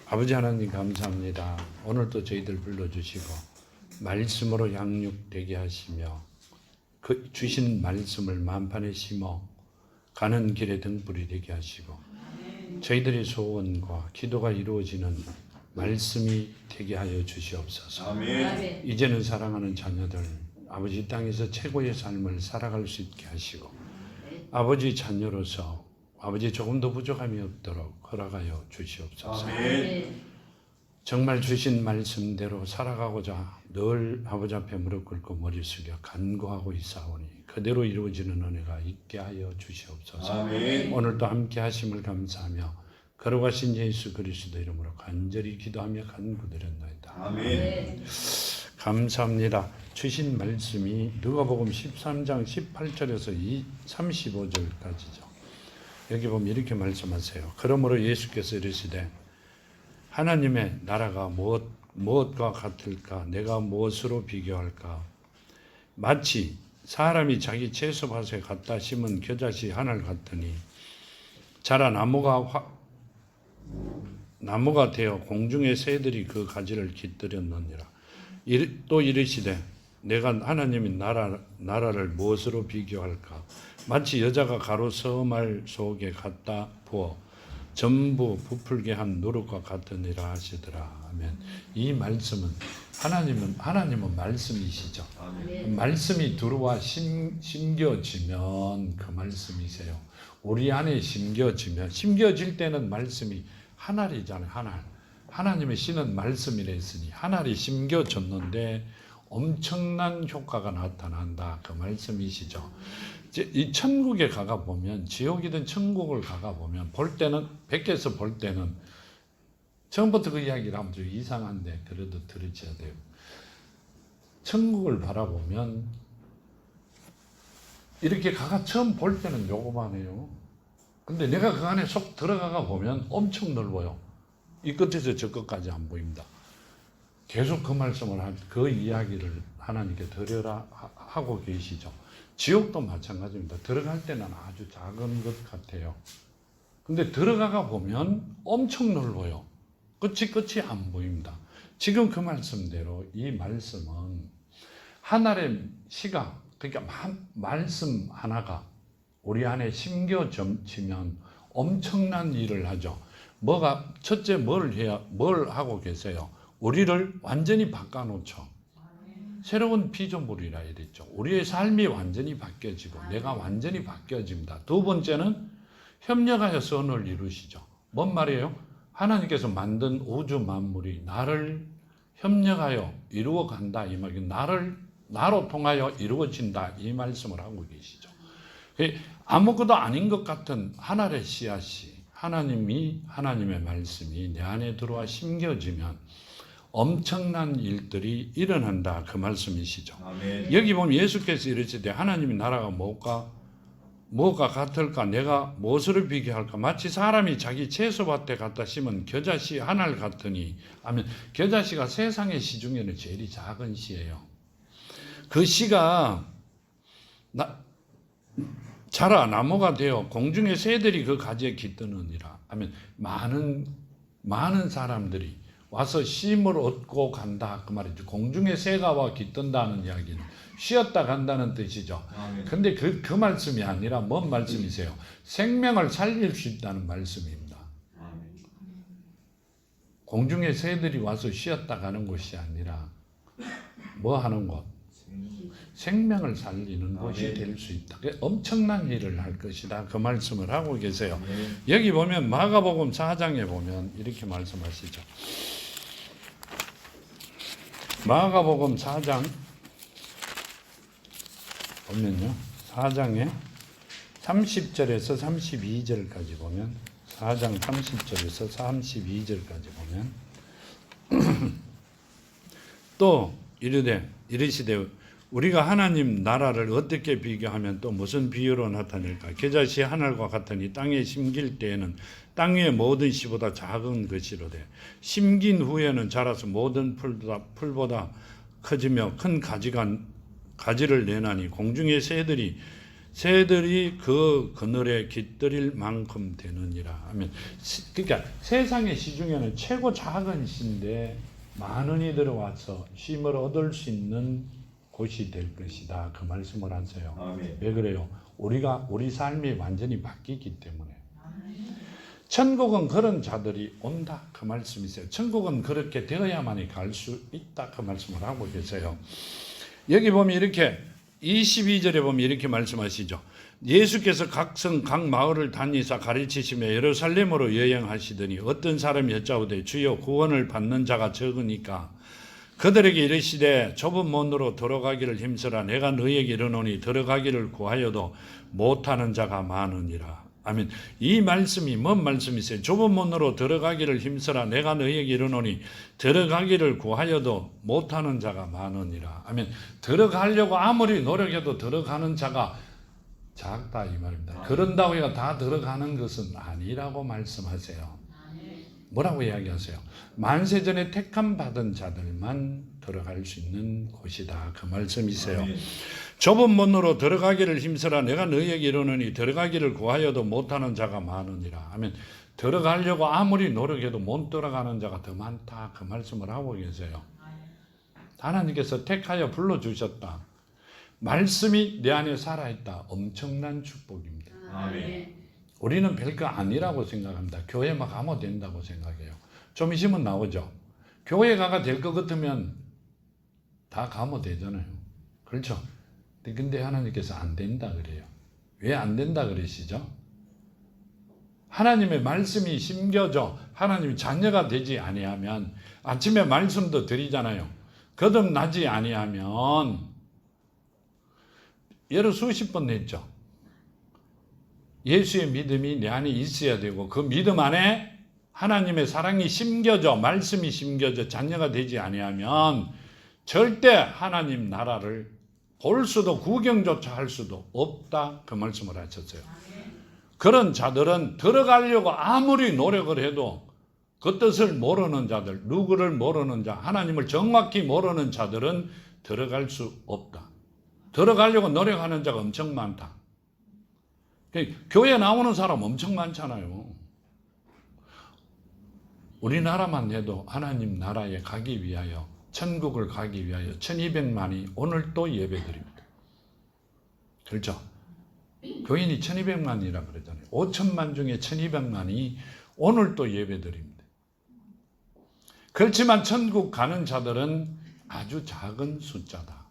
아버지 하나님 감사합니다. 오늘도 저희들 불러주시고 말씀으로 양육되게 하시며 그 주신 말씀을 만판에 심어 가는 길에 등불이 되게 하시고 저희들의 소원과 기도가 이루어지는 말씀이 되게 하여 주시옵소서. 아멘. 이제는 사랑하는 자녀들 아버지 땅에서 최고의 삶을 살아갈 수 있게 하시고 아버지 자녀로서 아버지 조금 더 부족함이 없도록 허락하여 주시옵소서. 아멘. 정말 주신 말씀대로 살아가고자 늘 아버지 앞에 무릎 꿇고 머리 숙여 간구하고 있사오니 그대로 이루어지는 은혜가 있게 하여 주시옵소서. 아멘. 오늘도 함께 하심을 감사하며 걸어가신 예수 그리스도 이름으로 간절히 기도하며 간구드렸나이다. 아멘. 감사합니다. 주신 말씀이 누가복음 13장 18절에서 35절까지죠. 여기 보면 이렇게 말씀하세요. 그러므로 예수께서 이르시되 하나님의 나라가 무엇과 같을까? 내가 무엇으로 비교할까? 마치 사람이 자기 채소밭에 갖다 심은 겨자씨 하나를 같으니 자라 나무가 되어 공중의 새들이 그 가지를 깃들였느니라. 또 이르시되 내가 하나님의 나라를 무엇으로 비교할까? 마치 여자가 가루 서말 속에 갖다 부어 전부 부풀게 한 누룩과 같으니라 하시더라. 아멘. 이 말씀은 하나님은 말씀이시죠. 아멘. 말씀이 들어와 심겨지면 그 말씀이세요. 우리 안에 심겨질 때는 말씀이 하늘이잖아요. 하나님의 신은 말씀이라 했으니 하늘이 심겨졌는데 엄청난 효과가 나타난다. 그 말씀이시죠. 이 천국에 가가 보면 지옥이든 천국을 가가 보면 볼 때는 밖에서 볼 때는 처음부터 그 이야기를 하면 좀 이상한데 그래도 들으셔야 돼요. 천국을 바라보면 이렇게 가가 처음 볼 때는 요거만해요. 근데 내가 그 안에 속 들어가가 보면 엄청 넓어요. 이 끝에서 저 끝까지 안 보입니다. 계속 그 말씀을 그 이야기를 하나님께 드려라 하고 계시죠. 지옥도 마찬가지입니다. 들어갈 때는 아주 작은 것 같아요. 근데 들어가가 보면 엄청 넓어요. 끝이 안 보입니다. 지금 그 말씀대로 이 말씀은 하늘의 시각, 그러니까 말씀 하나가 우리 안에 심겨지면 엄청난 일을 하죠. 첫째 뭘 하고 계세요? 우리를 완전히 바꿔놓죠. 새로운 피조물이라 이랬죠. 우리의 삶이 완전히 바뀌어지고 내가 완전히 바뀌어집니다. 두 번째는 협력하여 선을 이루시죠. 뭔 말이에요? 하나님께서 만든 우주 만물이 나를 협력하여 이루어 간다 이 말이에요. 나로 통하여 이루어진다 이 말씀을 하고 계시죠. 아무것도 아닌 것 같은 하늘의 씨앗이 하나님의 말씀이 내 안에 들어와 심겨지면 엄청난 일들이 일어난다 그 말씀이시죠. 아멘. 여기 보면 예수께서 이르시되 하나님의 나라가 뭐가 같을까? 내가 무엇으로 비교할까? 마치 사람이 자기 채소밭에 갖다 심은 겨자씨 하나를 같으니 하면 겨자씨가 세상의 씨 중에는 제일 작은 씨예요. 그 씨가 자라 나무가 되어 공중의 새들이 그 가지에 깃드느니라 하면 많은 사람들이 와서 쉼을 얻고 간다 그 말이죠. 공중의 새가 와 깃든다는 이야기는 쉬었다 간다는 뜻이죠. 근데 그 말씀이 아니라 뭔 말씀이세요? 생명을 살릴 수 있다는 말씀입니다. 공중의 새들이 와서 쉬었다 가는 곳이 아니라 뭐 하는 곳? 생명을 살리는 곳이 될 수 있다. 엄청난 일을 할 것이다. 그 말씀을 하고 계세요. 여기 보면 마가복음 4장에 보면 이렇게 말씀하시죠. 마가복음 4장 보면요. 4장에 30절에서 32절까지 보면 4장 30절에서 32절까지 보면 또 이르시되 우리가 하나님 나라를 어떻게 비교하면 또 무슨 비유로 나타낼까? 겨자씨 하늘과 같으니 땅에 심길 때에는 땅 위의 모든 씨보다 작은 것이로되 심긴 후에는 자라서 모든 풀보다 커지며 큰 가지를 내나니 공중의 새들이 새들이 그 그늘에 깃들일 만큼 되느니라 하면, 그러니까 세상의 시 중에는 최고 작은 시인데 많은 이들이 와서 쉼을 얻을 수 있는 곳이 될 것이다, 그 말씀을 하세요. 아멘. 왜 그래요? 우리 삶이 완전히 바뀌기 때문에. 천국은 그런 자들이 온다, 그 말씀이세요. 천국은 그렇게 되어야만이 갈 수 있다, 그 말씀을 하고 계세요. 여기 보면 이렇게 22절에 보면 이렇게 말씀하시죠. 예수께서 각 성 각 마을을 다니사 가르치시며 예루살렘으로 여행하시더니 어떤 사람이 여짜오되 주여 구원을 받는 자가 적으니까 그들에게 이르시되 좁은 문으로 들어가기를 힘쓰라. 내가 너희에게 이르노니 들어가기를 구하여도 못하는 자가 많으니라. 아멘. 이 말씀이 뭔 말씀이세요? 좁은 문으로 들어가기를 힘쓰라. 내가 너희에게 이르노니 들어가기를 구하여도 못하는 자가 많으니라. 아멘. 들어가려고 아무리 노력해도 들어가는 자가 작다, 이 말입니다. 그런다고 해서 다 들어가는 것은 아니라고 말씀하세요. 뭐라고 이야기하세요? 만세전에 택함 받은 자들만 들어갈 수 있는 곳이다, 그 말씀이세요. 아멘. 좁은 문으로 들어가기를 힘쓰라. 내가 너희에게 이르노니 들어가기를 구하여도 못하는 자가 많으니라. 하면 들어가려고 아무리 노력해도 못 들어가는 자가 더 많다, 그 말씀을 하고 계세요. 하나님께서 택하여 불러주셨다. 말씀이 내 안에 살아있다. 엄청난 축복입니다. 아멘. 우리는 별거 아니라고 생각합니다. 교회만 가면 된다고 생각해요. 좀 있으면 나오죠. 교회 가가 될 것 같으면 다 가면 되잖아요. 그렇죠? 근데 하나님께서 안 된다 그래요. 왜 안 된다 그러시죠? 하나님의 말씀이 심겨져 하나님의 자녀가 되지 아니하면, 아침에 말씀도 드리잖아요. 거듭나지 아니하면, 예를 수십 번 냈죠. 예수의 믿음이 내 안에 있어야 되고 그 믿음 안에 하나님의 사랑이 심겨져, 말씀이 심겨져 자녀가 되지 아니하면 절대 하나님 나라를 볼 수도 구경조차 할 수도 없다, 그 말씀을 하셨어요. 그런 자들은 들어가려고 아무리 노력을 해도 그 뜻을 모르는 자들, 누구를 모르는 자, 하나님을 정확히 모르는 자들은 들어갈 수 없다. 들어가려고 노력하는 자가 엄청 많다. 교회 나오는 사람 엄청 많잖아요. 우리나라만 해도 하나님 나라에 가기 위하여, 천국을 가기 위하여 1200만이 오늘 또 예배드립니다. 그렇죠? 교인이 1200만이라 그러잖아요. 5천만 중에 1200만이 오늘 또 예배드립니다. 그렇지만 천국 가는 자들은 아주 작은 숫자다.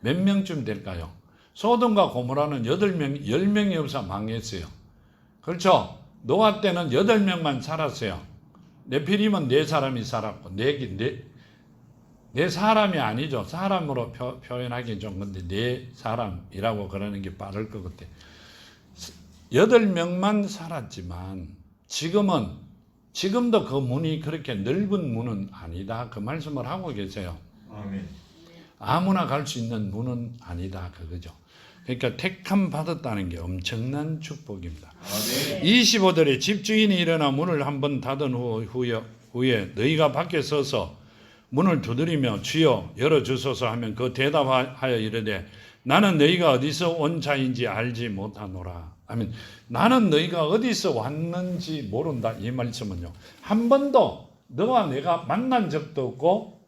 몇 명쯤 될까요? 소돔과 고모라는 8명, 10명이 없어 망했어요. 그렇죠? 노아 때는 8명만 살았어요. 네피림은 4사람이 살았고, 네 사람이 아니죠. 사람으로 표현하기 좀 근데 4사람이라고 그러는 게 빠를 것 같아요. 8명만 살았지만 지금도 그 문이 그렇게 넓은 문은 아니다, 그 말씀을 하고 계세요. 아멘. 아무나 갈 수 있는 문은 아니다, 그거죠. 그러니까 택함 받았다는 게 엄청난 축복입니다. 아멘. 25절에 집주인이 일어나 문을 한번 닫은 후에 너희가 밖에 서서 문을 두드리며 주여 열어주소서 하면 그 대답하여 이르되 나는 너희가 어디서 온 자인지 알지 못하노라. 아멘. 나는 너희가 어디서 왔는지 모른다, 이 말씀은요, 한 번도 너와 내가 만난 적도 없고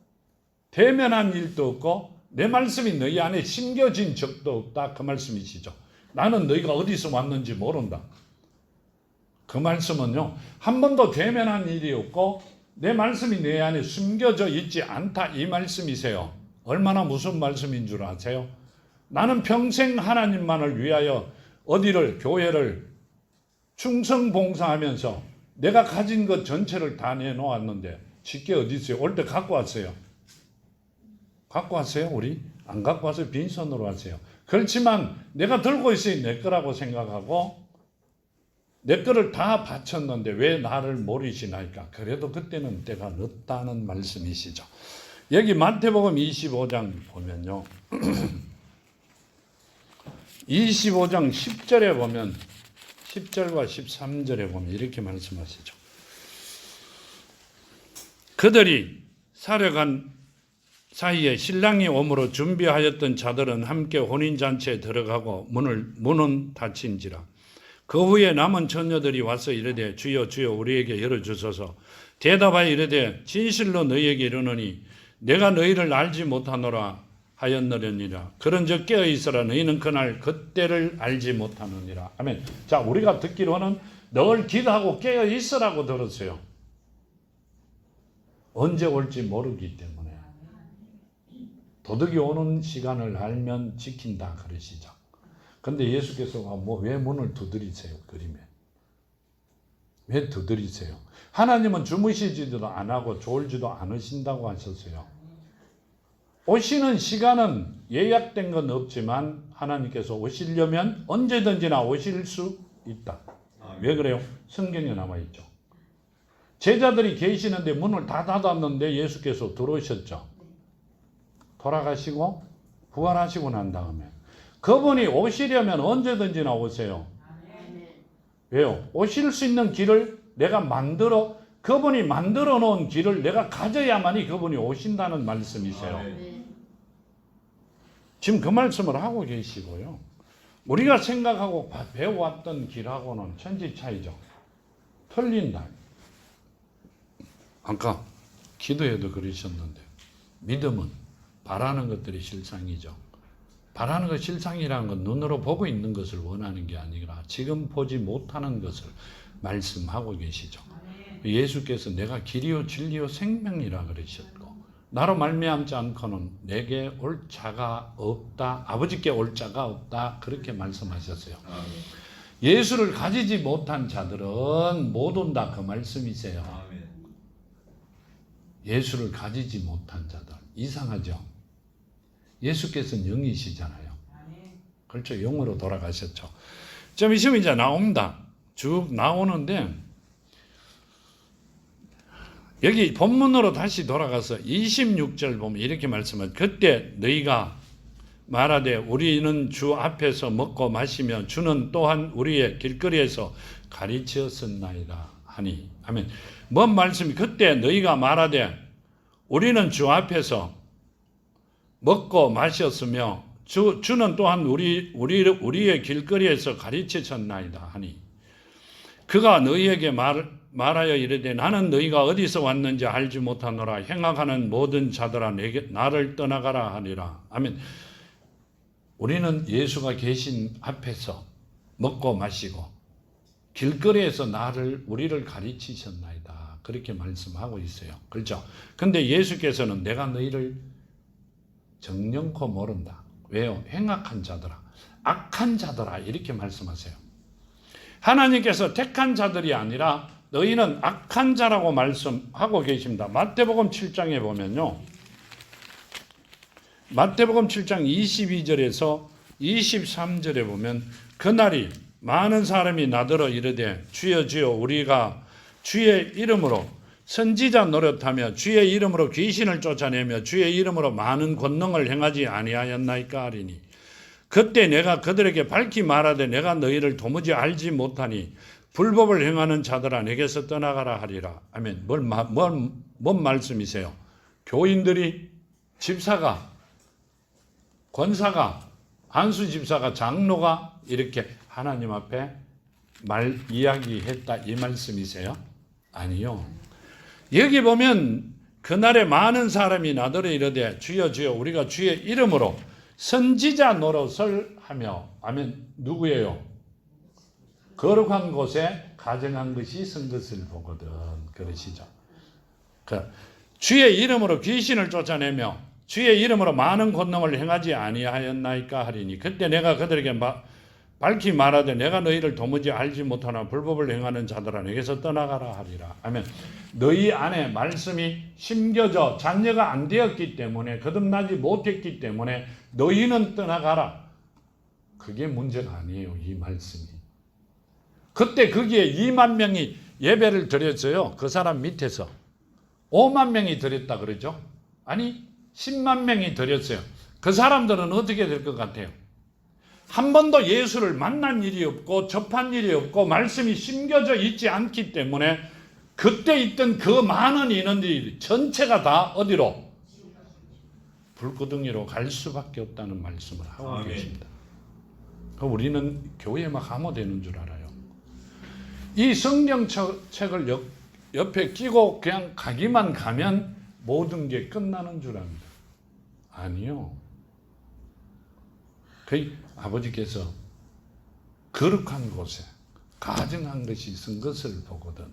대면한 일도 없고 내 말씀이 너희 안에 심겨진 적도 없다, 그 말씀이시죠. 나는 너희가 어디서 왔는지 모른다. 그 말씀은요, 한 번도 대면한 일이 없고 내 말씀이 내 안에 숨겨져 있지 않다, 이 말씀이세요. 얼마나 무슨 말씀인 줄 아세요? 나는 평생 하나님만을 위하여 어디를, 교회를 충성봉사하면서 내가 가진 것 전체를 다 내놓았는데 쉽게 어디 있어요? 올 때 갖고 왔어요. 갖고 왔어요? 우리? 안 갖고 왔어요. 빈손으로 왔어요. 그렇지만 내가 들고 있어야 내 거라고 생각하고 내 거를 다 바쳤는데 왜 나를 모르시나이까? 그래도 그때는 때가 늦다는 말씀이시죠. 여기 마태복음 25장 보면요. 25장 10절에 보면 10절과 13절에 보면 이렇게 말씀하시죠. 그들이 사이에 신랑이 오므로 준비하였던 자들은 함께 혼인잔치에 들어가고 문은 닫힌지라. 그 후에 남은 처녀들이 와서 이르되 주여 주여 우리에게 열어주소서. 대답하여 이르되 진실로 너희에게 이르노니 내가 너희를 알지 못하노라 하였느니라. 그런즉 깨어 있으라. 너희는 그날 그때를 알지 못하느니라. 아멘. 자, 우리가 듣기로는 늘 기도하고 깨어 있으라고 들었어요. 언제 올지 모르기 때문에. 도둑이 오는 시간을 알면 지킨다 그러시죠. 근데 예수께서 왜 문을 두드리세요? 그림에. 왜 두드리세요? 하나님은 주무시지도 안 하고 졸지도 않으신다고 하셨어요. 오시는 시간은 예약된 건 없지만 하나님께서 오시려면 언제든지나 오실 수 있다. 왜 그래요? 성경에 남아있죠. 제자들이 계시는데 문을 다 닫았는데 예수께서 들어오셨죠. 돌아가시고 부활하시고 난 다음에 그분이 오시려면 언제든지나 오세요. 왜요? 오실 수 있는 길을 내가 그분이 만들어 놓은 길을 내가 가져야만이 그분이 오신다는 말씀이세요. 지금 그 말씀을 하고 계시고요. 우리가 생각하고 배워왔던 길하고는 천지 차이죠. 틀린다. 아까 기도에도 그러셨는데 믿음은 바라는 것들이 실상이죠. 바라는 것 실상이라는 건 눈으로 보고 있는 것을 원하는 게 아니라 지금 보지 못하는 것을 말씀하고 계시죠. 예수께서 내가 길이요 진리요 생명이라 그러셨고 나로 말미암지 않고는 내게 올 자가 없다. 아버지께 올 자가 없다. 그렇게 말씀하셨어요. 예수를 가지지 못한 자들은 못 온다. 그 말씀이세요. 예수를 가지지 못한 자들. 이상하죠? 예수께서는 영이시잖아요. 그렇죠. 영으로 돌아가셨죠. 좀 있으면 이제 나옵니다. 쭉 나오는데 여기 본문으로 다시 돌아가서 26절 보면 이렇게 말씀하죠. 그때 너희가 말하되 우리는 주 앞에서 먹고 마시며 주는 또한 우리의 길거리에서 가르치었었나이다 하니. 아멘. 뭔 말씀이 그때 너희가 말하되 우리는 주 앞에서 먹고 마셨으며 주는 또한 우리의 길거리에서 가르치셨나이다 하니. 그가 너희에게 말하여 이르되 나는 너희가 어디서 왔는지 알지 못하노라. 행악하는 모든 자들아 나를 떠나가라 하니라. 아멘. 우리는 예수가 계신 앞에서 먹고 마시고 길거리에서 우리를 가르치셨나이다. 그렇게 말씀하고 있어요. 그렇죠? 근데 예수께서는 내가 너희를 정령코 모른다. 왜요? 행악한 자들아, 악한 자들아 이렇게 말씀하세요. 하나님께서 택한 자들이 아니라 너희는 악한 자라고 말씀하고 계십니다. 마태복음 7장에 보면요. 마태복음 7장 22절에서 23절에 보면 그날이 많은 사람이 나더러 이르되 주여 주여 우리가 주의 이름으로 선지자 노릇하며 주의 이름으로 귀신을 쫓아내며 주의 이름으로 많은 권능을 행하지 아니하였나이까 하리니 그때 내가 그들에게 밝히 말하되 내가 너희를 도무지 알지 못하니 불법을 행하는 자들아 내게서 떠나가라 하리라. 아멘. 뭔 말씀이세요? 교인들이 집사가 권사가 한수 집사가 장로가 이렇게 하나님 앞에 이야기했다 이 말씀이세요? 아니요. 여기 보면 그날에 많은 사람이 나더러 이르되 주여 주여 우리가 주의 이름으로 선지자 노릇을 하며. 아멘. 누구예요? 거룩한 곳에 가정한 것이 선 것을 보거든. 그러시죠. 주의 이름으로 귀신을 쫓아내며 주의 이름으로 많은 권능을 행하지 아니하였나이까 하리니 그때 내가 그들에게 밝히 말하되 내가 너희를 도무지 알지 못하나 불법을 행하는 자들아 내게서 떠나가라 하리라. 아멘. 너희 안에 말씀이 심겨져 잔여가 안 되었기 때문에 거듭나지 못했기 때문에 너희는 떠나가라. 그게 문제가 아니에요. 이 말씀이. 그때 거기에 2만 명이 예배를 드렸어요. 그 사람 밑에서 5만 명이 드렸다 그러죠. 아니 10만 명이 드렸어요. 그 사람들은 어떻게 될 것 같아요? 한 번도 예수를 만난 일이 없고 접한 일이 없고 말씀이 심겨져 있지 않기 때문에 그때 있던 그 많은 인원들이 전체가 다 어디로? 불구덩이로 갈 수밖에 없다는 말씀을 하고 아멘. 계십니다. 우리는 교회만 가면 되는 줄 알아요. 이 성경책을 옆에 끼고 그냥 가기만 가면 모든 게 끝나는 줄 압니다. 아니요. 그 아버지께서 거룩한 곳에 가증한 것이 쓴 것을 보거든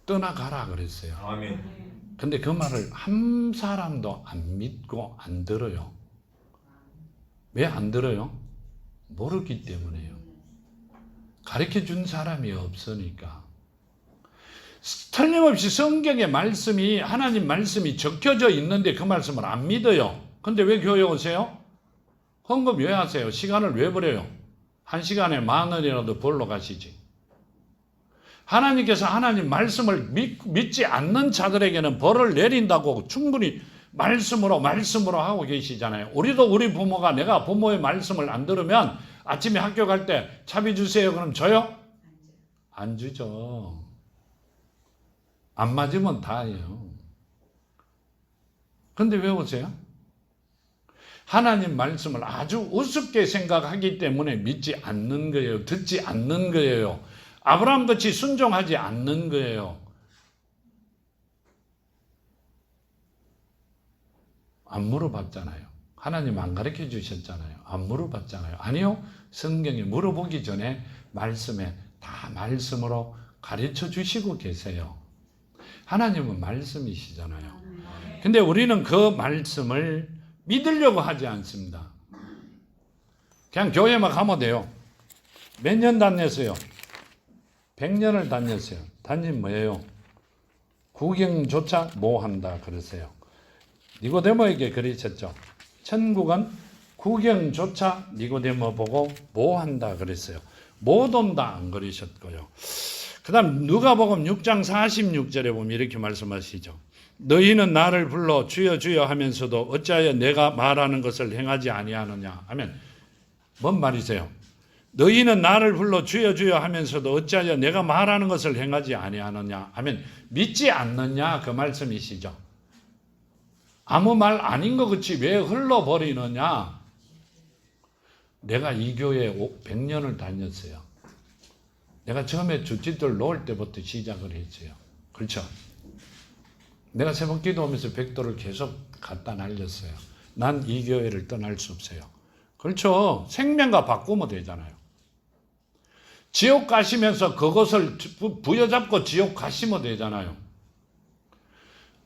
떠나가라 그랬어요. 아멘. 근데 그 말을 한 사람도 안 믿고 안 들어요. 왜 안 들어요? 모르기 때문에요. 가르쳐 준 사람이 없으니까. 틀림없이 성경의 말씀이 하나님 말씀이 적혀져 있는데 그 말씀을 안 믿어요. 근데 왜 교회 오세요? 헌금 왜 하세요? 시간을 왜 버려요? 1시간에 10,000원이라도 벌러 가시지. 하나님께서 하나님 말씀을 믿지 않는 자들에게는 벌을 내린다고 충분히 말씀으로 하고 계시잖아요. 우리도 우리 부모가 내가 부모의 말씀을 안 들으면 아침에 학교 갈 때 차비 주세요. 그럼 줘요? 안 주죠. 안 맞으면 다예요. 근데 왜 오세요? 하나님 말씀을 아주 우습게 생각하기 때문에 믿지 않는 거예요. 듣지 않는 거예요. 아브라함같이 순종하지 않는 거예요. 안 물어봤잖아요. 하나님 안 가르쳐 주셨잖아요. 안 물어봤잖아요. 아니요. 성경에 물어보기 전에 말씀에 다 말씀으로 가르쳐 주시고 계세요. 하나님은 말씀이시잖아요. 근데 우리는 그 말씀을 믿으려고 하지 않습니다. 그냥 교회만 가면 돼요. 몇 년 다녔어요? 100년을 다녔어요. 다니면 뭐예요? 구경조차 못 한다 그러세요. 니고데모에게 그러셨죠. 천국은 구경조차 니고데모 보고 못 한다 그랬어요. 못 온다 안 그러셨고요. 그 다음 누가복음 6장 46절에 보면 이렇게 말씀하시죠. 너희는 나를 불러 주여 주여 하면서도 어찌하여 내가 말하는 것을 행하지 아니하느냐 하면 뭔 말이세요? 너희는 나를 불러 주여 주여 하면서도 어찌하여 내가 말하는 것을 행하지 아니하느냐 하면 믿지 않느냐 그 말씀이시죠. 아무 말 아닌 것 같이 왜 흘러버리느냐. 내가 이 교회에 100년을 다녔어요. 내가 처음에 주짓돌 놓을 때부터 시작을 했어요. 그렇죠? 내가 새벽 기도하면서 백도를 계속 갖다 날렸어요. 난 이 교회를 떠날 수 없어요. 그렇죠? 생명과 바꾸면 되잖아요. 지옥 가시면서 그것을 부여잡고 지옥 가시면 되잖아요.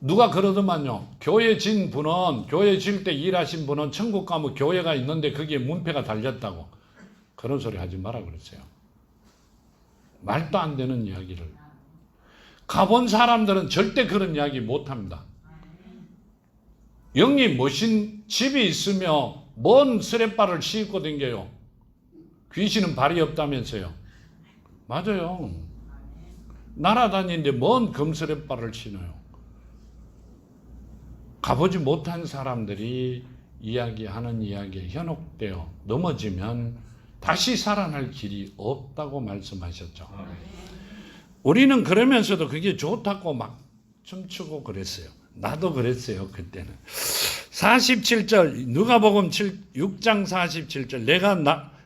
누가 그러더만요. 교회 진 분은, 교회 질 때 일하신 분은 천국 가면 교회가 있는데 거기에 문패가 달렸다고. 그런 소리 하지 마라 그랬어요. 말도 안 되는 이야기를. 가본 사람들은 절대 그런 이야기 못 합니다. 영이 멋진 집이 있으며 뭔 스레바를 싣고 댕겨요. 귀신은 발이 없다면서요. 맞아요. 날아다니는데 뭔 금스레바를 신어요. 가보지 못한 사람들이 이야기하는 이야기에 현혹되어 넘어지면 다시 살아날 길이 없다고 말씀하셨죠. 우리는 그러면서도 그게 좋다고 막 춤추고 그랬어요. 나도 그랬어요. 그때는. 47절 누가복음 6장 47절 내가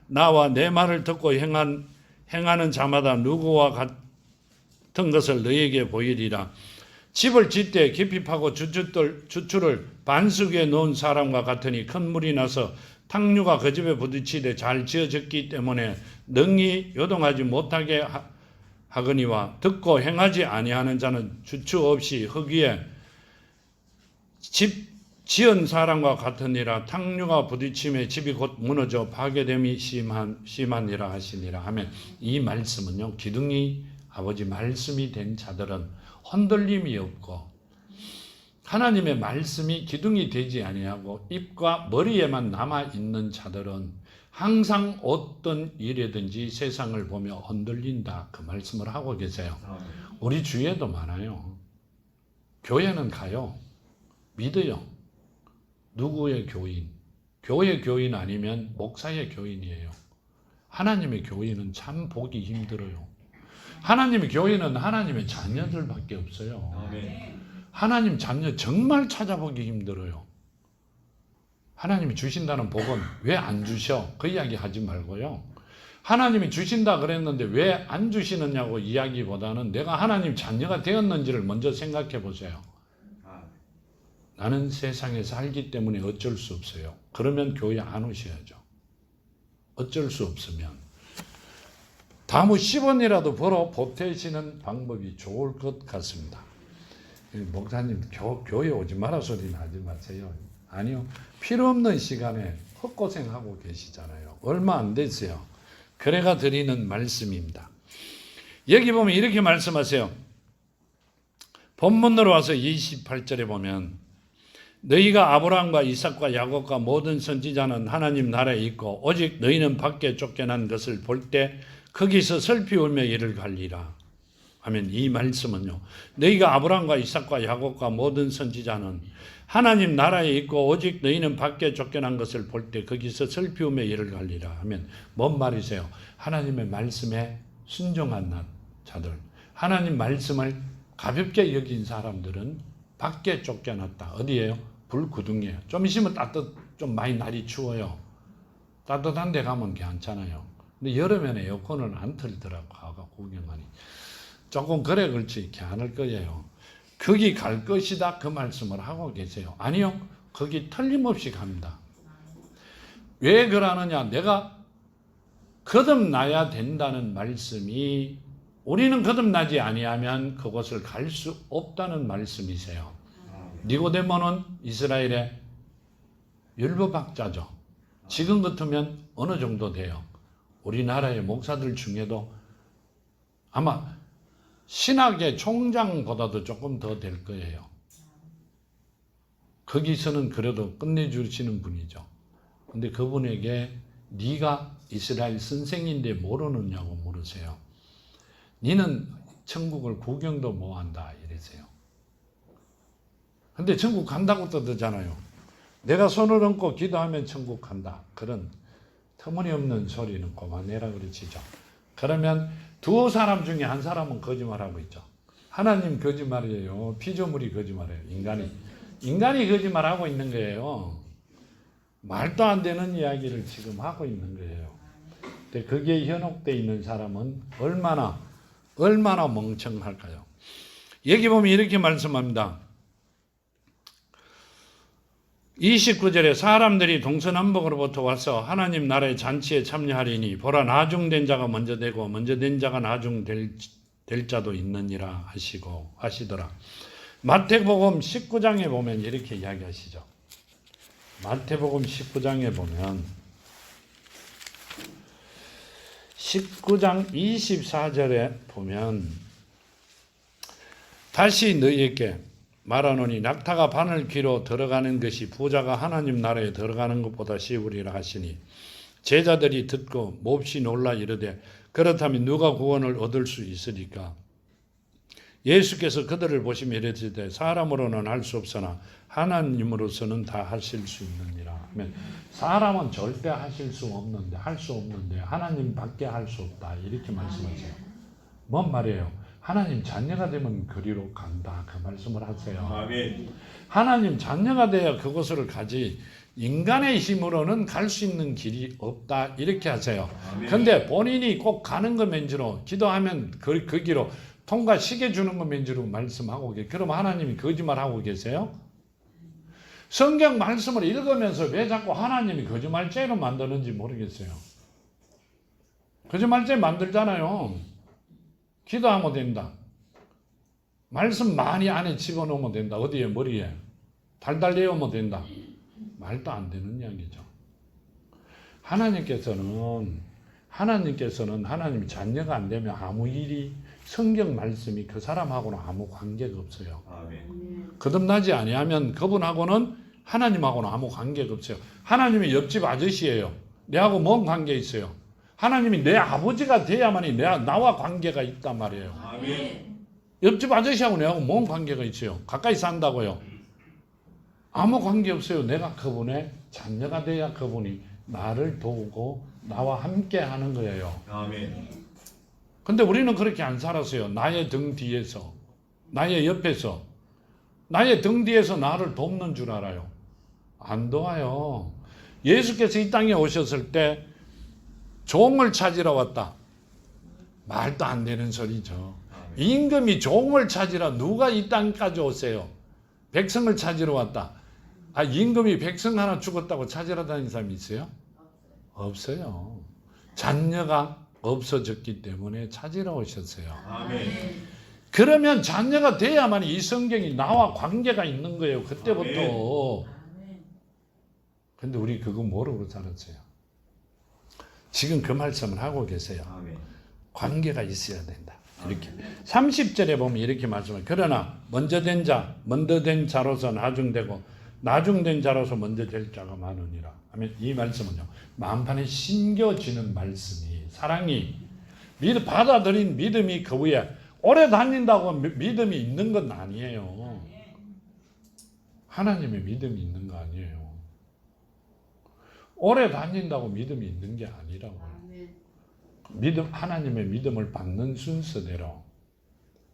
나와 내 말을 듣고 행하는 자마다 누구와 같은 것을 너희에게 보이리라. 집을 짓되 깊이 파고 주추를 반석 위에 놓은 사람과 같으니 큰 물이 나서 탕류가 그 집에 부딪히되 잘 지어졌기 때문에 능히 요동하지 못하게 하거니와 듣고 행하지 아니하는 자는 주추 없이 흙 위에 집 지은 사람과 같으니라. 탕류가 부딪힘에 집이 곧 무너져 파괴됨이 심하니라 하시니라 하면 이 말씀은요. 기둥이 아버지 말씀이 된 자들은 흔들림이 없고 하나님의 말씀이 기둥이 되지 아니하고 입과 머리에만 남아있는 자들은 항상 어떤 일이든지 세상을 보며 흔들린다 그 말씀을 하고 계세요. 우리 주위에도 많아요. 교회는 가요. 믿어요. 누구의 교인? 교회 교인 아니면 목사의 교인이에요. 하나님의 교인은 참 보기 힘들어요. 하나님의 교인은 하나님의 자녀들밖에 없어요. 하나님 자녀 정말 찾아보기 힘들어요. 하나님이 주신다는 복은 왜 안 주셔? 그 이야기 하지 말고요. 하나님이 주신다 그랬는데 왜 안 주시느냐고 이야기보다는 내가 하나님 자녀가 되었는지를 먼저 생각해 보세요. 나는 세상에 살기 때문에 어쩔 수 없어요. 그러면 교회 안 오셔야죠. 어쩔 수 없으면. 다무 10원이라도 벌어 보태시는 방법이 좋을 것 같습니다. 목사님 교회 오지 마라 소리는 하지 마세요. 아니요. 필요 없는 시간에 헛고생하고 계시잖아요. 얼마 안 됐어요. 그래가 드리는 말씀입니다. 여기 보면 이렇게 말씀하세요. 본문으로 와서 28절에 보면 너희가 아브라함과 이삭과 야곱과 모든 선지자는 하나님 나라에 있고 오직 너희는 밖에 쫓겨난 것을 볼 때 거기서 슬피 울며 이를 갈리라 하면 이 말씀은요. 너희가 아브라함과 이삭과 야곱과 모든 선지자는 하나님 나라에 있고 오직 너희는 밖에 쫓겨난 것을 볼 때 거기서 슬피 울며 이를 갈리라 하면 뭔 말이세요? 하나님의 말씀에 순종한 자들, 하나님 말씀을 가볍게 여긴 사람들은 밖에 쫓겨났다. 어디예요? 불구덩이에요. 좀 있으면 좀 많이 날이 추워요. 따뜻한 데 가면 괜찮아요. 근데 여름에는 에어컨을 안 틀더라고. 가가 구경하니. 조금 그래 그렇지 괜찮을 거예요. 거기 갈 것이다 그 말씀을 하고 계세요. 아니요. 거기 틀림없이 갑니다. 왜 그러느냐? 내가 거듭나야 된다는 말씀이 우리는 거듭나지 아니하면 그곳을 갈 수 없다는 말씀이세요. 니고데모는 이스라엘의 율법학자죠. 지금 같으면 어느 정도 돼요. 우리나라의 목사들 중에도 아마 신학의 총장보다도 조금 더 될 거예요. 거기서는 그래도 끝내주시는 분이죠. 근데 그분에게 네가 이스라엘 선생인데 모르느냐고 물으세요. 니는 천국을 구경도 못한다 이러세요. 근데 천국 간다고 떠들잖아요. 내가 손을 얹고 기도하면 천국 간다. 그런 터무니없는 소리는 그만해라 그러시죠. 그러면 두 사람 중에 한 사람은 거짓말하고 있죠. 하나님 거짓말이에요. 피조물이 거짓말이에요. 인간이 거짓말하고 있는 거예요. 말도 안 되는 이야기를 지금 하고 있는 거예요. 근데 거기에 현혹되어 있는 사람은 얼마나 멍청할까요? 여기 보면 이렇게 말씀합니다. 29절에 사람들이 동서남북으로부터 와서 하나님 나라의 잔치에 참여하리니 보라 나중된 자가 먼저 되고 먼저 된 자가 나중될 자도 있느니라 하시더라. 마태복음 19장에 보면 이렇게 이야기하시죠. 마태복음 19장에 보면 19장 24절에 보면 다시 너희에게 말하노니 낙타가 바늘 귀로 들어가는 것이 부자가 하나님 나라에 들어가는 것보다 쉬우리라 하시니 제자들이 듣고 몹시 놀라 이르되 그렇다면 누가 구원을 얻을 수 있으리까? 예수께서 그들을 보시며 이르시되 사람으로는 할 수 없으나 하나님으로서는 다 하실 수 있느니라 하면 사람은 절대 하실 수 없는데 할 수 없는데 하나님밖에 할 수 없다 이렇게 말씀하세요. 뭔 말이에요? 하나님 자녀가 되면 그리로 간다 그 말씀을 하세요. 아멘. 하나님 자녀가 되어 그곳을 가지 인간의 힘으로는 갈 수 있는 길이 없다 이렇게 하세요. 근데 본인이 꼭 가는 거 맨주로 기도하면 그 길로 통과시켜 주는 거 맨주로 말씀하고 계세요. 그럼 하나님이 거짓말하고 계세요? 성경 말씀을 읽으면서 왜 자꾸 하나님이 거짓말죄로 만드는지 모르겠어요. 거짓말죄 만들잖아요. 기도하면 된다. 말씀 많이 안에 집어넣으면 된다. 어디에? 머리에. 달달 내우면 된다. 말도 안 되는 이야기죠. 하나님께서는 하나님 자녀가 안 되면 아무 일이 성경 말씀이 그 사람하고는 아무 관계가 없어요. 아멘. 거듭나지 아니하면 그분하고는 하나님하고는 아무 관계가 없어요. 하나님이 옆집 아저씨예요. 내하고 뭔 관계 있어요? 하나님이 내 아버지가 돼야만이 나와 관계가 있단 말이에요. 아멘. 옆집 아저씨하고 내하고 뭔 관계가 있어요? 가까이 산다고요? 아무 관계 없어요. 내가 그분의 자녀가 돼야 그분이 나를 도우고 나와 함께 하는 거예요. 아멘. 근데 우리는 그렇게 안 살았어요. 나의 등 뒤에서, 나의 옆에서. 나의 등 뒤에서 나를 돕는 줄 알아요? 안 도와요. 예수께서 이 땅에 오셨을 때 종을 찾으러 왔다. 말도 안 되는 소리죠. 임금이 종을 찾으러 누가 이 땅까지 오세요? 백성을 찾으러 왔다. 임금이 백성 하나 죽었다고 찾으러 다니는 사람이 있어요? 없어요. 자녀가 없어졌기 때문에 찾으러 오셨어요. 아멘. 그러면 자녀가 돼야만 이 성경이 나와 관계가 있는 거예요. 그때부터. 근데 우리 그거 모르고 살았어요. 지금 그 말씀을 하고 계세요. 아멘. 관계가 있어야 된다. 이렇게 30절에 보면 이렇게 말씀해요. 그러나 먼저 된 자로서 나중되고 나중된 자로서 먼저 될 자가 많으니라. 하면 이 말씀은요, 만판에 심겨지는 말씀이, 사랑이 받아들인 믿음이 그 위에 오래 다닌다고 믿음이 있는 건 아니에요. 하나님의 믿음이 있는 거 아니에요. 오래 다닌다고 믿음이 있는 게 아니라고요. 하나님의 믿음을 받는 순서대로,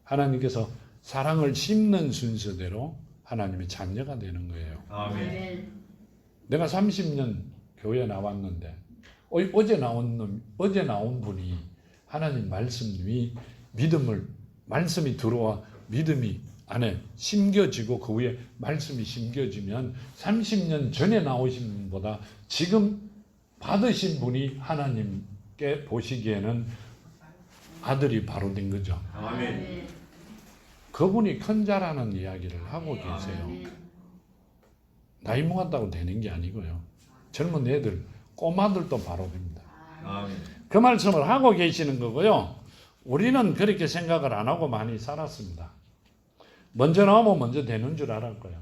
하나님께서 사랑을 심는 순서대로 하나님의 자녀가 되는 거예요. 아멘. 내가 30년 교회 나왔는데 어제 나온 분이 하나님 말씀이 들어와 믿음이 안에 심겨지고 그 위에 말씀이 심겨지면 30년 전에 나오신 분보다 지금 받으신 분이 하나님께 보시기에는 아들이 바로 된 거죠. 아멘. 그분이 큰 자라는 이야기를 하고 계세요. 나이 먹었다고 되는 게 아니고요. 젊은 애들, 꼬마들도 바로 됩니다. 아멘. 그 말씀을 하고 계시는 거고요. 우리는 그렇게 생각을 안 하고 많이 살았습니다. 먼저 나오면 먼저 되는 줄 알았고요.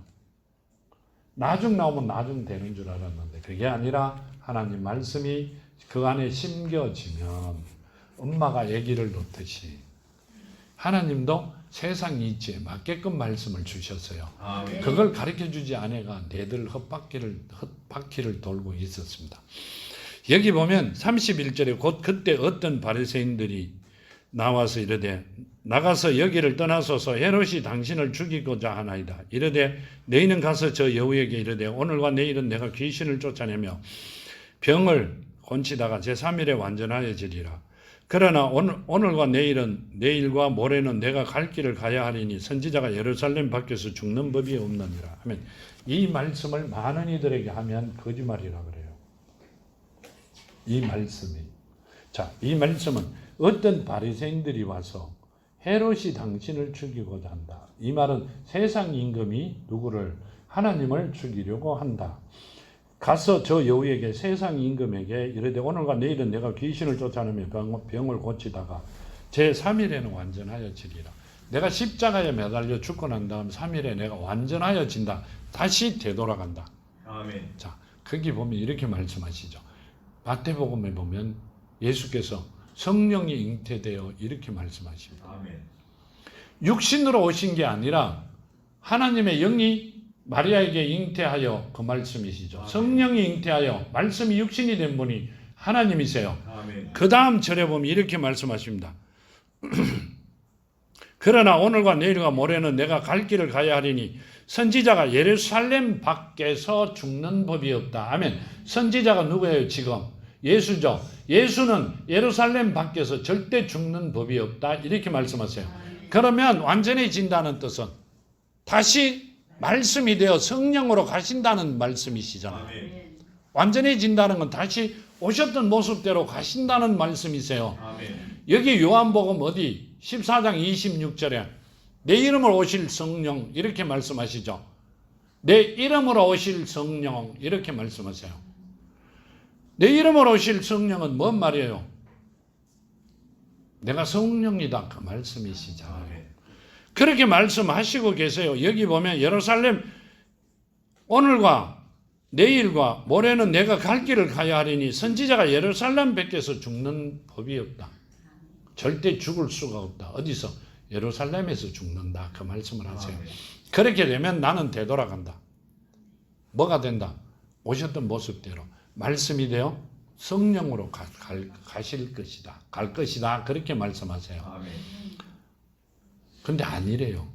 나중 나오면 나중 되는 줄 알았는데 그게 아니라 하나님 말씀이 그 안에 심겨지면 엄마가 아기를 놓듯이 하나님도 세상 이치에 맞게끔 말씀을 주셨어요. 아멘. 그걸 가르쳐주지 아내가 내들 헛바퀴를 돌고 있었습니다. 여기 보면 31절에 곧 그때 어떤 바리새인들이 나와서 이르되 나가서 여기를 떠나소서 헤롯이 당신을 죽이고자 하나이다. 이르되 너희는 가서 저 여우에게 이르되 오늘과 내일은 내가 귀신을 쫓아내며 병을 고치다가 제3일에 완전하여지리라. 그러나 오늘과 내일과 모레는 내가 갈 길을 가야 하리니 선지자가 예루살렘 밖에서 죽는 법이 없느니라. 하면 이 말씀을 많은 이들에게 하면 거짓말이라 그래요. 이 말씀이. 자, 이 말씀은 어떤 바리새인들이 와서 헤롯이 당신을 죽이고자 한다. 이 말은 세상 임금이 누구를 하나님을 죽이려고 한다. 가서 저 여우에게 세상 임금에게 이르되 오늘과 내일은 내가 귀신을 쫓아내며 병을 고치다가 제3일에는 완전하여지리라. 내가 십자가에 매달려 죽고 난 다음 3일에 내가 완전하여진다. 다시 되돌아간다. 아멘. 자, 거기 보면 이렇게 말씀하시죠. 마태복음에 보면 예수께서 성령이 잉태되어 이렇게 말씀하십니다. 아멘. 육신으로 오신 게 아니라 하나님의 영이 마리아에게 잉태하여 그 말씀이시죠. 아멘. 성령이 잉태하여 말씀이 육신이 된 분이 하나님이세요. 아멘. 그 다음 절에 보면 이렇게 말씀하십니다. 그러나 오늘과 내일과 모레는 내가 갈 길을 가야 하리니 선지자가 예루살렘 밖에서 죽는 법이 없다. 아멘. 선지자가 누구예요 지금? 예수죠. 예수는 예루살렘 밖에서 절대 죽는 법이 없다. 이렇게 말씀하세요. 그러면 완전해진다는 뜻은 다시 말씀이 되어 성령으로 가신다는 말씀이시잖아요. 아멘. 완전해진다는 건 다시 오셨던 모습대로 가신다는 말씀이세요. 아멘. 여기 요한복음 어디 14장 26절에 내 이름으로 오실 성령 이렇게 말씀하시죠. 내 이름으로 오실 성령 이렇게 말씀하세요. 내 이름으로 오실 성령은 뭔 말이에요? 내가 성령이다 그 말씀이시잖아요. 아멘. 그렇게 말씀하시고 계세요. 여기 보면 예루살렘 오늘과 내일과 모레는 내가 갈 길을 가야 하리니 선지자가 예루살렘 밖에서 죽는 법이 없다. 절대 죽을 수가 없다. 어디서? 예루살렘에서 죽는다. 그 말씀을 하세요. 아멘. 그렇게 되면 나는 되돌아간다. 뭐가 된다? 오셨던 모습대로 말씀이 되어 성령으로 가실 것이다. 갈 것이다. 그렇게 말씀하세요. 아멘. 근데 아니래요.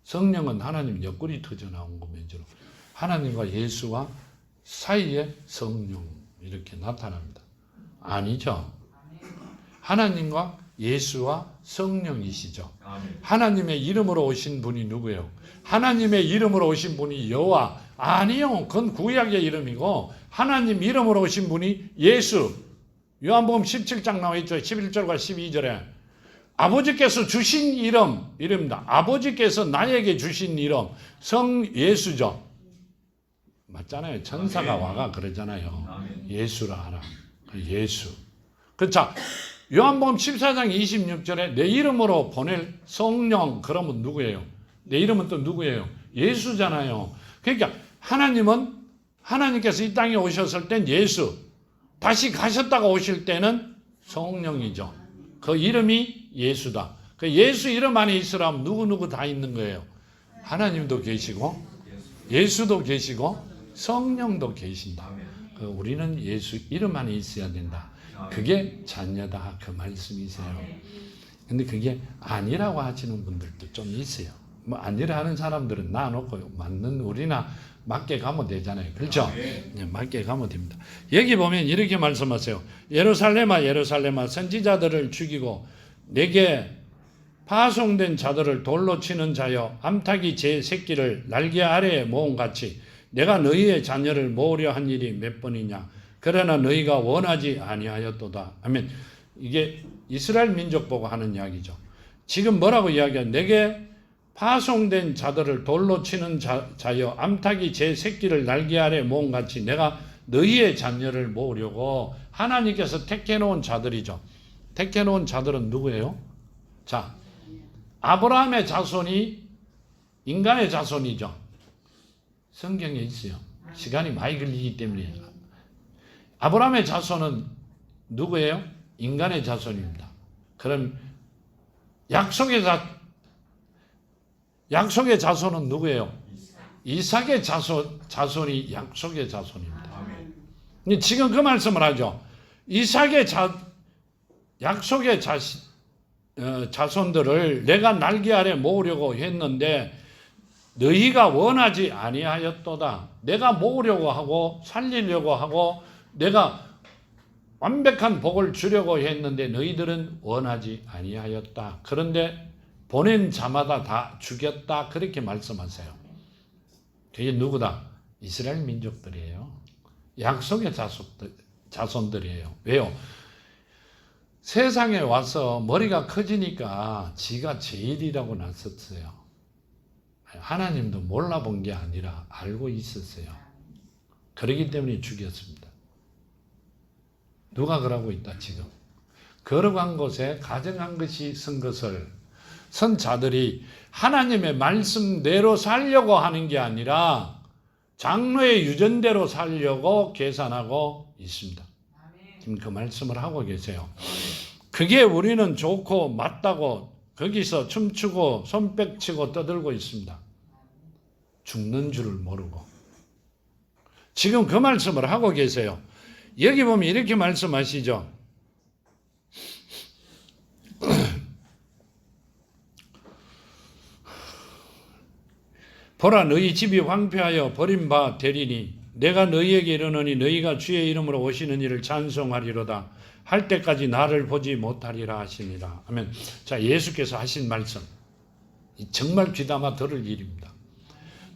성령은 하나님 옆구리 터져 나온 거면서 하나님과 예수와 사이에 성령 이렇게 나타납니다. 아니죠. 하나님과 예수와 성령이시죠. 아멘. 하나님의 이름으로 오신 분이 누구예요? 하나님의 이름으로 오신 분이 여호와. 아니요. 그건 구약의 이름이고 하나님 이름으로 오신 분이 예수. 요한복음 17장 나와 있죠. 11절과 12절에 아버지께서 주신 이름입니다. 아버지께서 나에게 주신 이름 성 예수죠. 맞잖아요. 천사가 아멘. 와가 그러잖아요. 아멘. 예수라 하라. 예수. 그렇죠. 요한복음 14장 26절에 내 이름으로 보낼 성령 그러면 누구예요? 내 이름은 또 누구예요? 예수잖아요. 그러니까 하나님께서 이 땅에 오셨을 땐 예수, 다시 가셨다가 오실 때는 성령이죠. 그 이름이 예수다. 그 예수 이름 안에 있으라면 누구 다 있는 거예요. 하나님도 계시고 예수도 계시고 성령도 계신다. 그 우리는 예수 이름 안에 있어야 된다. 그게 자녀다 그 말씀이세요. 근데 그게 아니라고 하시는 분들도 좀 있어요. 뭐 아니라 하는 사람들은 놔놓고 맞는 우리나 맞게 가면 되잖아요. 그렇죠? 네, 맞게 가면 됩니다. 여기 보면 이렇게 말씀하세요. 예루살렘아 예루살렘아 선지자들을 죽이고 내게 파송된 자들을 돌로 치는 자여 암탉이 제 새끼를 날개 아래에 모음같이 내가 너희의 자녀를 모으려 한 일이 몇 번이냐. 그러나 너희가 원하지 아니하였도다. 아멘. 이게 이스라엘 민족 보고 하는 이야기죠. 지금 뭐라고 이야기하냐. 내게 파송된 자들을 돌로 치는 자여 암탉이 제 새끼를 날개 아래 모음같이 내가 너희의 자녀를 모으려고 하나님께서 택해놓은 자들이죠. 택해놓은 자들은 누구예요? 자, 아브라함의 자손이 인간의 자손이죠. 성경에 있어요. 시간이 많이 걸리기 때문에. 아브라함의 자손은 누구예요? 인간의 자손입니다. 그럼 약속의 자손은 누구예요? 이삭의 자손이 약속의 자손입니다. 근데 지금 그 말씀을 하죠. 약속의 자손들을 내가 날개 아래 모으려고 했는데 너희가 원하지 아니하였도다. 내가 모으려고 하고 살리려고 하고 내가 완벽한 복을 주려고 했는데 너희들은 원하지 아니하였다. 그런데 보낸 자마다 다 죽였다. 그렇게 말씀하세요. 그게 누구다? 이스라엘 민족들이에요. 약속의 자손들이에요. 왜요? 세상에 와서 머리가 커지니까 지가 제일이라고 나섰어요. 하나님도 몰라본 게 아니라 알고 있었어요. 그러기 때문에 죽였습니다. 누가 그러고 있다 지금. 걸어간 곳에 가정한 것이 선 것을 선 자들이 하나님의 말씀대로 살려고 하는 게 아니라 장로의 유전대로 살려고 계산하고 있습니다. 지금 그 말씀을 하고 계세요. 그게 우리는 좋고 맞다고 거기서 춤추고 손뼉치고 떠들고 있습니다. 죽는 줄을 모르고. 지금 그 말씀을 하고 계세요. 여기 보면 이렇게 말씀하시죠. 보라 너희 집이 황폐하여 버림바 되리니 내가 너희에게 이르노니 너희가 주의 이름으로 오시는 이를 찬송하리로다 할 때까지 나를 보지 못하리라 하시니라. 아멘. 자, 예수께서 하신 말씀 정말 귀담아 들을 일입니다.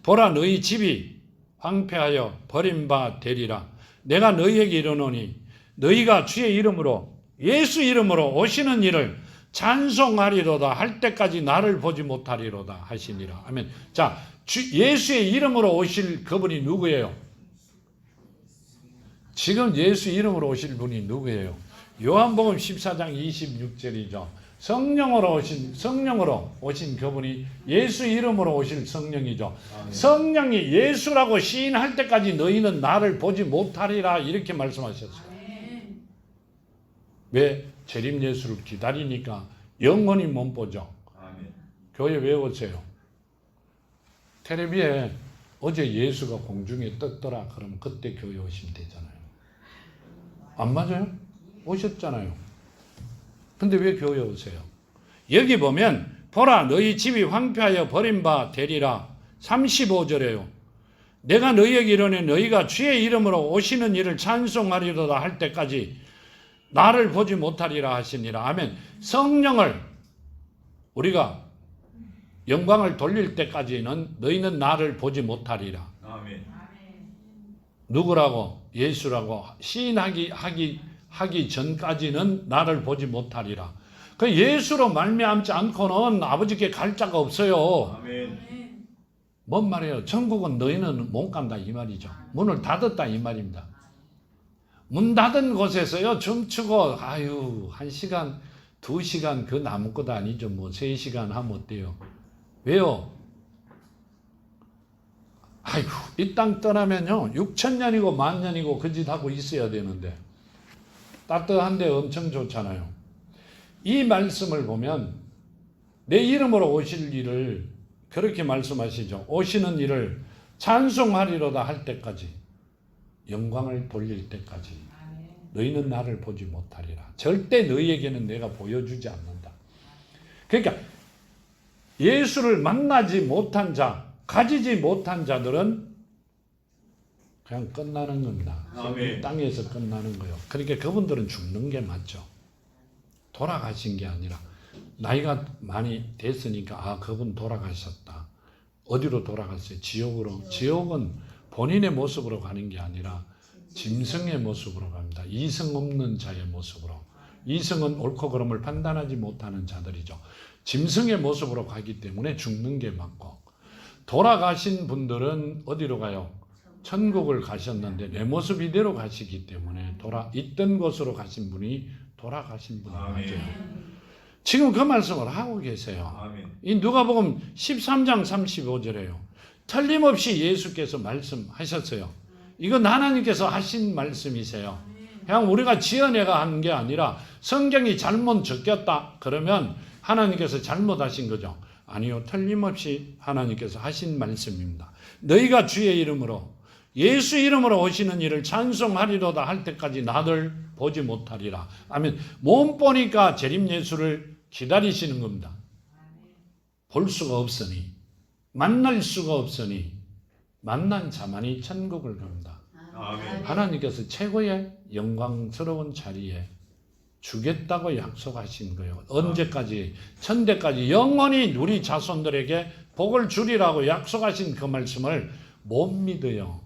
보라 너희 집이 황폐하여 버림바 되리라. 내가 너희에게 이르노니 너희가 주의 이름으로 예수 이름으로 오시는 이를 찬송하리로다 할 때까지 나를 보지 못하리로다 하시니라. 아멘. 자, 예수의 이름으로 오실 그분이 누구예요? 지금 예수 이름으로 오실 분이 누구예요? 요한복음 14장 26절이죠. 성령으로 오신 그분이 예수 이름으로 오실 성령이죠. 성령이 예수라고 시인할 때까지 너희는 나를 보지 못하리라 이렇게 말씀하셨어요. 왜? 재림 예수를 기다리니까 영원히 못 보죠. 교회 왜 오세요? 텔레비에 어제 예수가 공중에 떴더라 그러면 그때 교회 오시면 되잖아요. 안 맞아요? 오셨잖아요. 근데 왜 교회 오세요? 여기 보면 보라 너희 집이 황폐하여 버린 바 되리라. 35절에요. 내가 너희에게 이르노니 너희가 주의 이름으로 오시는 이를 찬송하리로다 할 때까지 나를 보지 못하리라 하시니라. 아멘. 성령을 우리가 영광을 돌릴 때까지는 너희는 나를 보지 못하리라. 아멘. 누구라고? 예수라고. 시인하기 전까지는 나를 보지 못하리라. 그 예수로 말미암지 않고는 아버지께 갈 자가 없어요. 아멘. 뭔 말이에요? 천국은 너희는 못 간다 이 말이죠. 문을 닫았다 이 말입니다. 문 닫은 곳에서요 춤추고 아유 1시간 2시간 그 나무꽃 아니죠. 뭐 3시간 하면 어때요? 왜요? 아이고 이 땅 떠나면요 6,000년이고 10,000년이고 그 짓 하고 있어야 되는데 따뜻한데 엄청 좋잖아요. 이 말씀을 보면 내 이름으로 오실 일을 그렇게 말씀하시죠. 오시는 일을 찬송하리로다 할 때까지 영광을 돌릴 때까지 너희는 나를 보지 못하리라. 절대 너희에게는 내가 보여주지 않는다. 그러니까 예수를 만나지 못한 자, 가지지 못한 자들은 그냥 끝나는 겁니다. 아멘. 이 땅에서 끝나는 거예요. 그러니까 그분들은 죽는 게 맞죠. 돌아가신 게 아니라 나이가 많이 됐으니까 아 그분 돌아가셨다. 어디로 돌아갔어요? 지옥으로. 지옥은 본인의 모습으로 가는 게 아니라 짐승의 모습으로 갑니다. 이성 없는 자의 모습으로. 이성은 옳고 그름을 판단하지 못하는 자들이죠. 짐승의 모습으로 가기 때문에 죽는 게 맞고 돌아가신 분들은 어디로 가요? 천국을 가셨는데 내 모습 이대로 가시기 때문에 있던 곳으로 가신 분이 돌아가신 분이 맞아요. 지금 그 말씀을 하고 계세요. 아멘. 이 누가복음 13장 35절에요. 틀림없이 예수께서 말씀하셨어요. 이건 하나님께서 하신 말씀이세요. 그냥 우리가 지어내가 한 게 아니라 성경이 잘못 적혔다 그러면 하나님께서 잘못하신 거죠. 아니요. 틀림없이 하나님께서 하신 말씀입니다. 너희가 주의 이름으로 예수 이름으로 오시는 이를 찬송하리로다 할 때까지 나를 보지 못하리라. 아멘. 몸 보니까 재림 예수를 기다리시는 겁니다. 볼 수가 없으니 만날 수가 없으니 만난 자만이 천국을 갑니다. 아멘. 하나님께서 최고의 영광스러운 자리에 주겠다고 약속하신 거예요. 언제까지? 천대까지 영원히 우리 자손들에게 복을 주리라고 약속하신 그 말씀을 못 믿어요.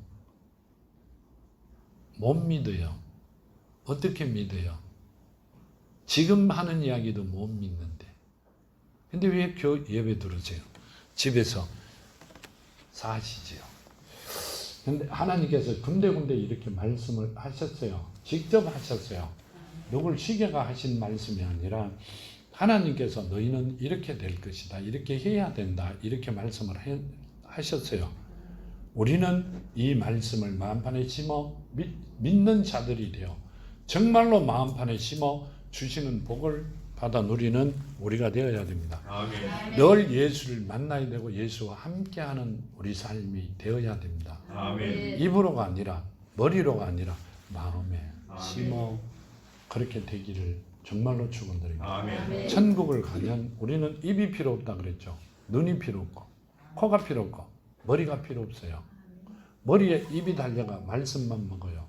못 믿어요. 어떻게 믿어요? 지금 하는 이야기도 못 믿는데. 근데 왜 예배 들으세요? 집에서 사시지요. 근데 하나님께서 군데군데 이렇게 말씀을 하셨어요. 직접 하셨어요. 누굴 시켜가 하신 말씀이 아니라 하나님께서 너희는 이렇게 될 것이다. 이렇게 해야 된다. 이렇게 말씀을 하셨어요. 우리는 이 말씀을 마음판에 심어 믿는 자들이 되어 정말로 마음판에 심어 주시는 복을 받아 누리는 우리가 되어야 됩니다. 아멘. 늘 예수를 만나야 되고 예수와 함께하는 우리 삶이 되어야 됩니다. 아멘. 입으로가 아니라 머리로가 아니라 마음에 심어 그렇게 되기를 정말로 축원드립니다. 아멘. 천국을 가면 우리는 입이 필요 없다 그랬죠. 눈이 필요 없고 코가 필요 없고 머리가 필요 없어요. 머리에 입이 달려가 말씀만 먹어요.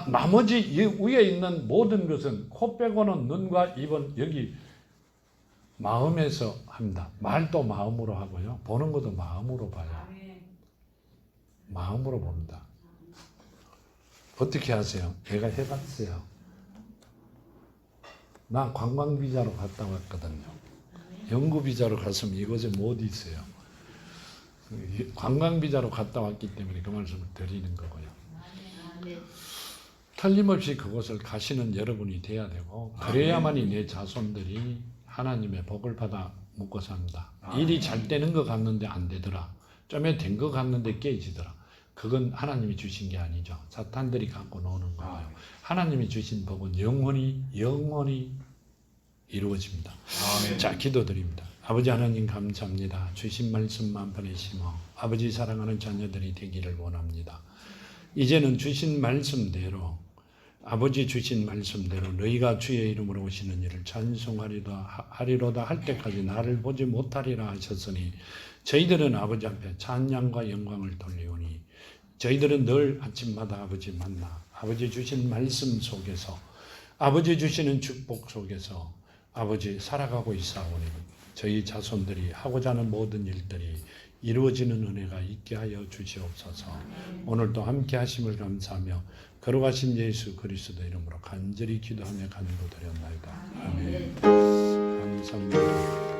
나머지 위에 있는 모든 것은 코 빼고는 눈과 입은 여기 마음에서 합니다. 말도 마음으로 하고요. 보는 것도 마음으로 봐요. 마음으로 봅니다. 어떻게 하세요? 내가 해봤어요. 나 관광비자로 갔다 왔거든요. 연구비자로 갔으면 이곳에 못 있어요. 관광비자로 갔다 왔기 때문에 그 말씀을 드리는 거고요. 틀림없이 그곳을 가시는 여러분이 돼야 되고 그래야만이 내 자손들이 하나님의 복을 받아 먹고 삽니다. 일이 잘 되는 것 같는데 안 되더라. 좀에 된 것 같는데 깨지더라. 그건 하나님이 주신 게 아니죠. 사탄들이 갖고 노는 거예요. 하나님이 주신 복은 영원히 이루어집니다. 아멘. 자, 기도드립니다. 아버지 하나님 감사합니다. 주신 말씀 만판에 심어 아버지 사랑하는 자녀들이 되기를 원합니다. 이제는 주신 말씀대로 아버지 주신 말씀대로 너희가 주의 이름으로 오시는 일을 찬송하리로다 할 때까지 나를 보지 못하리라 하셨으니 저희들은 아버지 앞에 찬양과 영광을 돌리오니 저희들은 늘 아침마다 아버지 만나 아버지 주신 말씀 속에서 아버지 주시는 축복 속에서 아버지 살아가고 있사오니 저희 자손들이 하고자 하는 모든 일들이 이루어지는 은혜가 있게 하여 주시옵소서. 오늘도 함께 하심을 감사하며 거룩하신 예수 그리스도 이름으로 간절히 기도하며 간구드렸나이다. 아멘. 감사합니다.